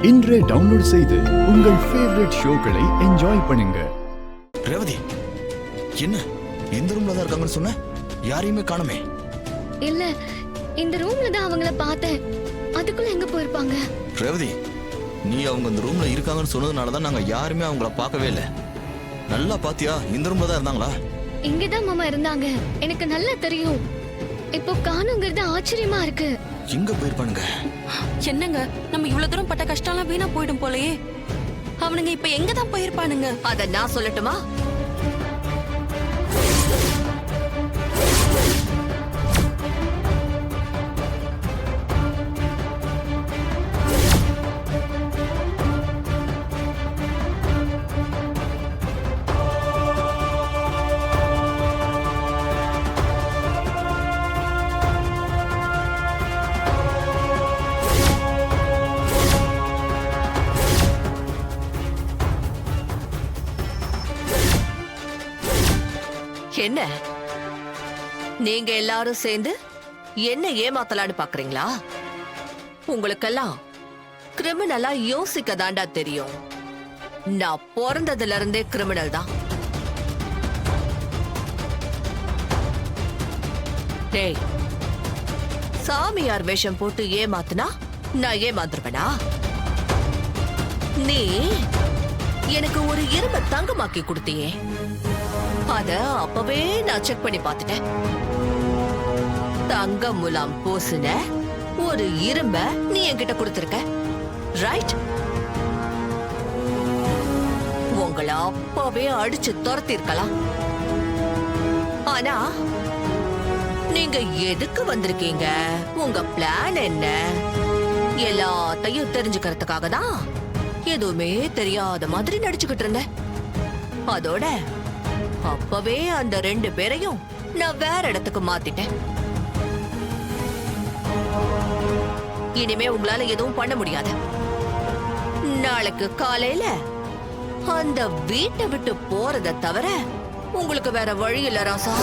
இன்றே டவுன்லோட் செய்து உங்கள் ஃபேவரட் ஷோக்களை என்ஜாய் பண்ணுங்க. ரேவதி, என்ன இந்த ரூம்ல தான் இருக்காங்கன்னு சொன்ன? யாரையுமே காணுமே. இல்ல, இந்த ரூம்ல தான் அவங்கள பார்த்தேன். அதுக்குள்ள எங்க போயிருப்பாங்க? ரேவதி, நீ அவங்க இந்த ரூம்ல இருக்காங்கன்னு சொன்னதுனால தான் நாங்க யாருமே அவங்கள பார்க்கவே இல்லை. நல்லா பாத்தியா? இந்த ரூம்ல தான் இருந்தாங்களா? இங்கதான் மாமா இருந்தாங்க, எனக்கு நல்லா தெரியும். இப்போ காணுங்கிறது ஆச்சரியமா இருக்கு. எங்க போயிருப்பானுங்க? என்னங்க, நம்ம இவ்வளவு தூரம் பட்ட கஷ்டம் எல்லாம் வீணா போயிடும் போலயே. அவனுங்க இப்ப எங்க தான் போயிருப்பானுங்க? அத நான் சொல்லட்டுமா? என்ன நீங்க எல்லாரும் சேர்ந்து என்ன ஏமாத்தலான்னு பாக்குறீங்களா? உங்களுக்கெல்லாம் கிரிமினலா யோசிக்க தாண்டா தெரியும். நான் பிறந்ததுல இருந்தே கிரிமினல் தான். டேய், சாமியார் வேஷம் போட்டு ஏமாத்துனா நான் ஏமாந்துருவேனா? நீ எனக்கு ஒரு இரும்பை தங்கமாக்கி கொடுத்தியே, அத அப்பவே நான் செக் பண்ணி பார்த்துட்டேன். தங்க முலாம் பூசுன ஒரு இரும்ப நீ என்கிட்ட கொடுத்திருக்க, ரைட்? உங்களை அப்பவே அடிச்சு துரத்தி இருக்கலாம். ஆனா நீங்க எதுக்கு வந்திருக்கீங்க, உங்க பிளான் என்ன, எல்லாத்தையும் தெரிஞ்சுக்கிறதுக்காக தான் எதுவுமே தெரியாத மாதிரி நடிச்சுக்கிட்டு இருந்தேன். அதோட அப்பவே அந்த 2 பேரையும் நான் வேற இடத்துக்கு மாத்திட்டேன். இனிமே உங்களால எதுவும் பண்ண முடியாது. நாளைக்கு காலையில அந்த வீட்டை விட்டு போறத தவிர உங்களுக்கு வேற வழி இல்ல ராசா.